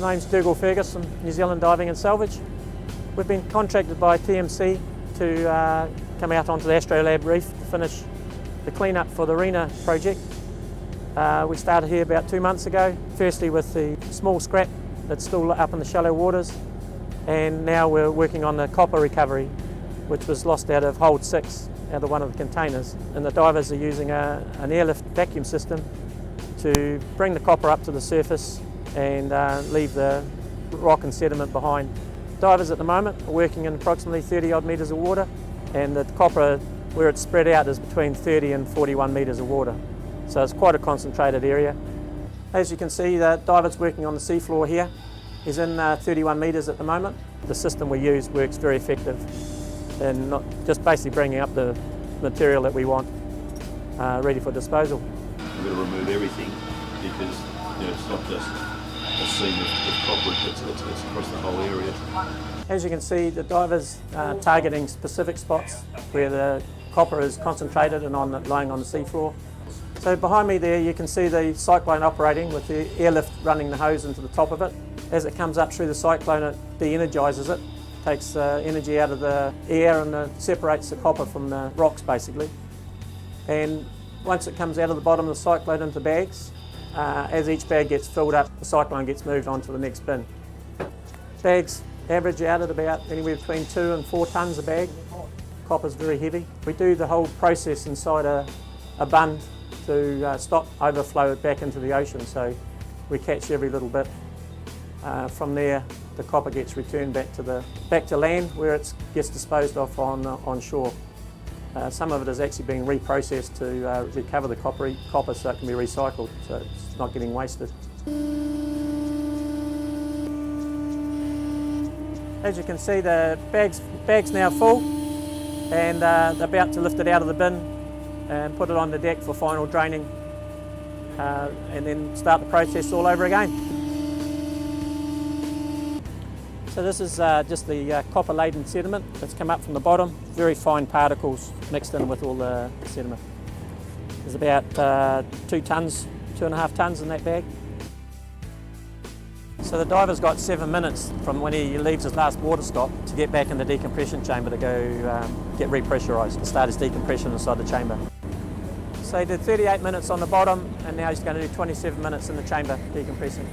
My name's Ferguson, New Zealand Diving and Salvage. We've been contracted by TMC to come out onto the Astrolab reef to finish the clean-up for the Rena project. We started here about 2 months ago, firstly with the small scrap that's still up in the shallow waters, and now we're working on the copper recovery, which was lost out of hold 6, out of one of the containers. And the divers are using an airlift vacuum system to bring the copper up to the surface and leave the rock and sediment behind. Divers at the moment are working in approximately 30 odd metres of water, and the copper, where it's spread out, is between 30 and 41 metres of water. So it's quite a concentrated area. As you can see, the divers working on the seafloor here is in 31 metres at the moment. The system we use works very effective in not just basically bringing up the material that we want ready for disposal. We've got to remove everything because it's not just a seam of copper, it's across the whole area. As you can see, the divers are targeting specific spots where the copper is concentrated and lying on the seafloor. So behind me there you can see the cyclone operating with the airlift running the hose into the top of it. As it comes up through the cyclone, it de-energises it, takes energy out of the air and separates the copper from the rocks basically. And once it comes out of the bottom of the cyclone into bags, as each bag gets filled up, the cyclone gets moved on to the next bin. Bags average out at about anywhere between 2 and 4 tonnes a bag. Copper's very heavy. We do the whole process inside a bund to stop overflow back into the ocean, so we catch every little bit. From there, the copper gets returned back to land where it gets disposed of on shore. Some of it is actually being reprocessed to recover the copper so it can be recycled, so it's not getting wasted. As you can see, the bag's now full, and they're about to lift it out of the bin and put it on the deck for final draining, and then start the process all over again. So this is just the copper-laden sediment that's come up from the bottom, very fine particles mixed in with all the sediment. There's about 2 tonnes, 2.5 tonnes in that bag. So the diver's got 7 minutes from when he leaves his last water stop to get back in the decompression chamber to go get repressurised and start his decompression inside the chamber. So he did 38 minutes on the bottom, and now he's going to do 27 minutes in the chamber decompressing.